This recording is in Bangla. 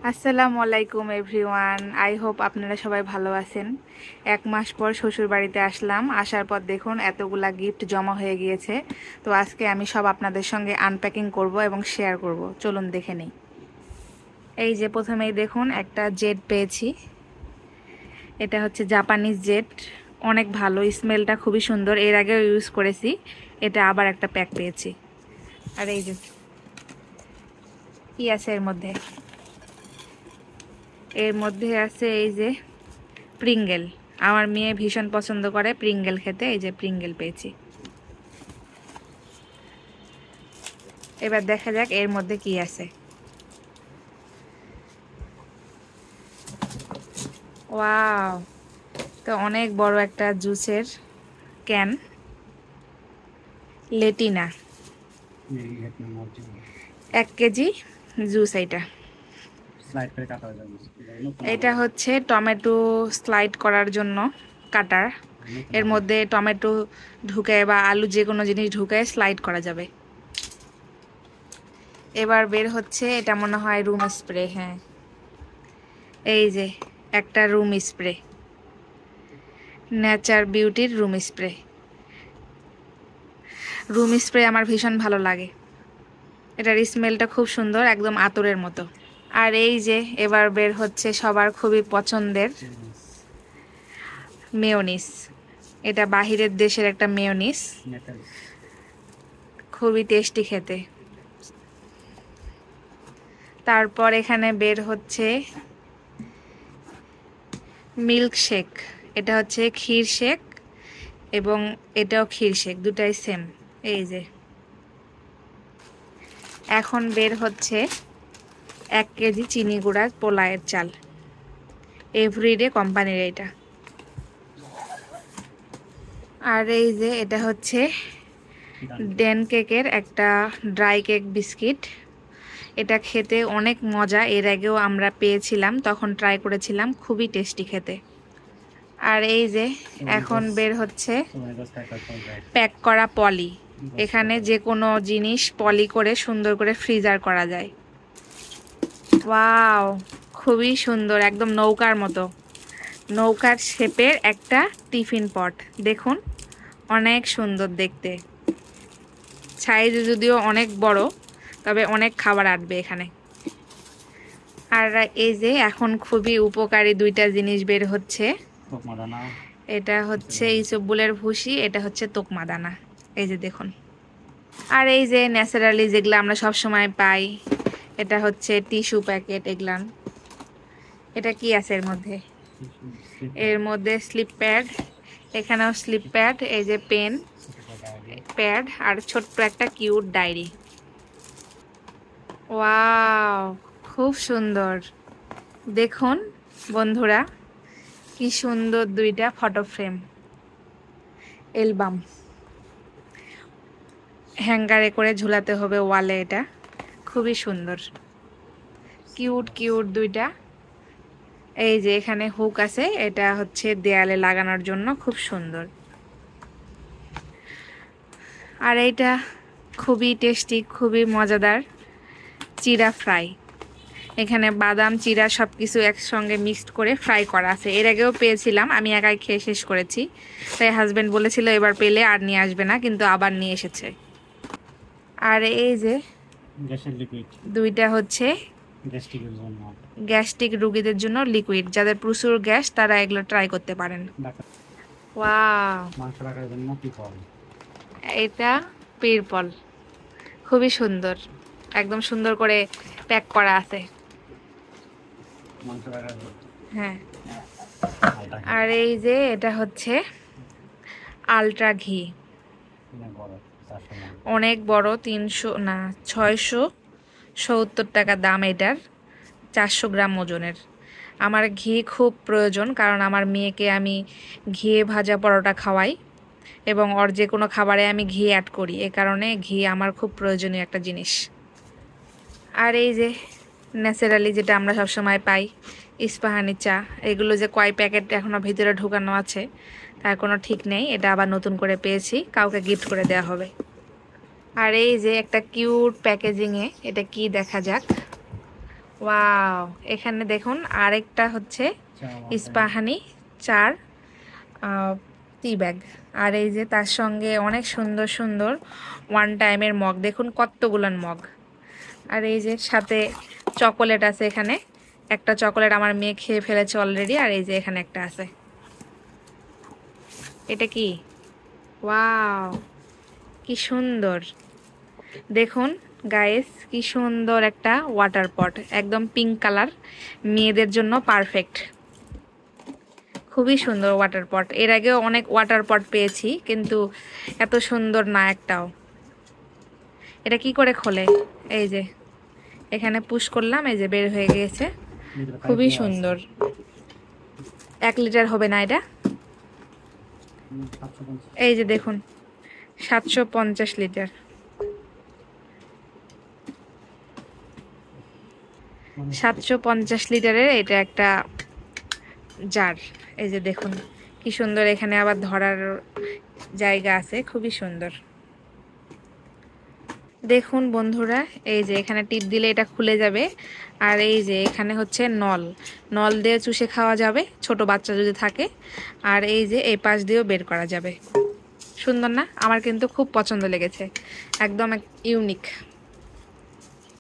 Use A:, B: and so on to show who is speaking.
A: আসসালামু আলাইকুম এভরিওয়ান। আই হোপ আপনারা সবাই ভালো আছেন। এক মাস পর শ্বশুর বাড়িতে আসলাম। আসার পর দেখুন এতগুলা গিফট জমা হয়ে গিয়েছে। তো আজকে আমি সব আপনাদের সঙ্গে আনপ্যাকিং করব এবং শেয়ার করব। চলুন দেখে নেই। এই যে প্রথমেই দেখুন একটা জেট পেয়েছি। এটা হচ্ছে জাপানিজ জেট, অনেক ভালো, স্মেলটা খুবই সুন্দর। এর আগেও ইউজ করেছি। এটা আবার একটা প্যাক পেয়েছি। আর এই যে কি আছে এর মধ্যে আছে এই যে প্রিঙ্গেল। আমার মেয়ে ভীষণ পছন্দ করে প্রিঙ্গেল খেতে। এই যে প্রিঙ্গেল পেয়েছি। এবার দেখা যাক এর মধ্যে কি আছে। ওয়াও, তো অনেক বড় একটা জুসের ক্যান, লেটিনা 1 কেজি জুস। এটা হচ্ছে টমেটো স্লাইড করার জন্য কাটার। এর মধ্যে টমেটো ঢুকায় বা আলু যে কোনো জিনিস ঢুকায় স্লাইড করা যাবে। এবার বের হচ্ছে, এটা মনে হয় রুম স্প্রে। হ্যাঁ, এই যে একটা রুম স্প্রে, নেচার বিউটির রুম স্প্রে। রুম স্প্রে আমার ভীষণ ভালো লাগে। এটার স্মেলটা খুব সুন্দর, একদম আতরের মতো। আর এই যে এবার বের হচ্ছে সবার খুবই পছন্দের মেয়োনিজ। এটা বাহিরের দেশের একটা মেয়োনিজ, খুবই টেস্টি খেতে। তারপর এখানে বের হচ্ছে মিল্ক শেক। এটা হচ্ছে ক্ষীর শেক এবং এটাও ক্ষীর শেক, দুটাই সেম। এই যে এখন বের হচ্ছে 1 কেজি চিনি গুঁড়ার পোলায়ের চাল, এভরিডে কোম্পানির এটা। আর এই যে এটা হচ্ছে ডেন কেকের একটা ড্রাই কেক বিস্কিট। এটা খেতে অনেক মজা, এর আগেও আমরা পেয়েছিলাম, তখন ট্রাই করেছিলাম, খুবই টেস্টি খেতে। আর এই যে এখন বের হচ্ছে প্যাক করা পলি। এখানে যে কোনো জিনিস পলি করে সুন্দর করে ফ্রিজার করা যায়। ওয়াও, খুবই সুন্দর, একদম নৌকার মতো, নৌকার শেপের একটা টিফিন পট। দেখুন অনেক সুন্দর দেখতে, সাইজ যদিও অনেক বড়, তবে অনেক খাবার আটবে এখানে। আর এই যে এখন খুবই উপকারী দুইটা জিনিস বের হচ্ছে। এটা হচ্ছে ইসবগুলের ভুসি, এটা হচ্ছে তোকমা দানা। এই যে দেখুন। আর এই যে ন্যাচারালি যেগুলো আমরা সব সময় পাই, এটা হচ্ছে টিস্যু প্যাকেট। এগুলান, এটা কি আছে এর মধ্যে? এর মধ্যে স্লিপ প্যাড, এখানেও স্লিপ প্যাড, এই যে পেন প্যাড, আর ছোট্ট একটা কিউট ডায়েরি। ওয়াও, খুব সুন্দর। দেখুন বন্ধুরা, কি সুন্দর দুইটা ফটো ফ্রেম, অ্যালবাম, হ্যাঙ্গারে করে ঝুলাতে হবে ওয়ালে। এটা খুবই সুন্দর, কিউট কিউট দুইটা। এই যে এখানে হুক আছে, এটা হচ্ছে দেয়ালে লাগানোর জন্য, খুব সুন্দর। আর এইটা খুবই টেস্টি, খুবই মজাদার, চিড়া ফ্রাই। এখানে বাদাম চিড়া সব কিছু একসঙ্গে মিক্সড করে ফ্রাই করা আছে। এর আগেও পেয়েছিলাম, আমি একাই খেয়ে শেষ করেছি, তাই হাজব্যান্ড বলেছিল এবার পেলে আর নিয়ে আসবে না, কিন্তু আবার নিয়ে এসেছে। আর এই যে দুইটা হচ্ছে গ্যাস্ট্রিক রোগীদের জন্য লিকুইড, যাদের প্রচুর গ্যাস তারা এগুলো ট্রাই করতে পারেন। ওয়াও, এটা পিরপল, খুবই সুন্দর, একদম সুন্দর করে প্যাক করা আছে। হ্যাঁ, আর এই যে এটা হচ্ছে আলট্রা ঘি, অনেক বড়, 300 না 670 টাকা দাম এটার, 400 গ্রাম ওজনের। আমার ঘি খুব প্রয়োজন, কারণ আমার মেয়েকে আমি ঘিয়ে ভাজা পরোটা খাওয়াই এবং ওর যে কোনো খাবারে আমি ঘি অ্যাড করি, এ কারণে ঘি আমার খুব প্রয়োজনীয় একটা জিনিস। আর এই যে ন্যাচারালি যেটা আমরা সবসময় পাই, ইস্পাহানি চা। এগুলো যে কয় প্যাকেট এখনও ভিতরে ঢুকানো আছে তার কোনো ঠিক নেই, এটা আবার নতুন করে পেয়েছি, কাউকে গিফট করে দেওয়া হবে। আর এই যে একটা কিউট প্যাকেজিংয়ে, এটা কি দেখা যাক। ওয়াও, এখানে দেখুন আরেকটা হচ্ছে ইস্পাহানি চার টি ব্যাগ। আর এই যে তার সঙ্গে অনেক সুন্দর সুন্দর ওয়ান টাইমের মগ, দেখুন কতগুলান মগ। আর এই যে সাথে চকোলেট আছে, এখানে একটা চকোলেট আমার মেয়ে খেয়ে ফেলেছে অলরেডি। আর এই যে এখানে একটা আছে, এটা কি, ওয়াও কি সুন্দর দেখুন গাইস, কি সুন্দর একটা ওয়াটার পট, একদম পিঙ্ক কালার, মেয়েদের জন্য পারফেক্ট। খুবই সুন্দর ওয়াটার পট। এর আগেও অনেক ওয়াটার পট পেয়েছি, কিন্তু এত সুন্দর না একটাও। এটা কি করে খোলে, এই যে এখানে পুশ করলাম, এই যে বের হয়ে গিয়েছে। খুবই সুন্দর। 1 লিটার হবে না এটা? এই যে দেখুন 750 লিটার। 750 লিটারের এটা একটা জার। এই যে দেখুন কি সুন্দর, এখানে আবার ধরার জায়গা আছে, খুবই সুন্দর। দেখুন বন্ধুরা, এই যে এখানে টিপ দিলে এটা খুলে যাবে। আর এই যে এখানে হচ্ছে নল, নল দিয়ে চুষে খাওয়া যাবে ছোট বাচ্চা যদি থাকে। আর এই যে এই পাশ দিয়েও বের করা যাবে। সুন্দর না? আমার কিন্তু খুব পছন্দ লেগেছে, একদম ইউনিক।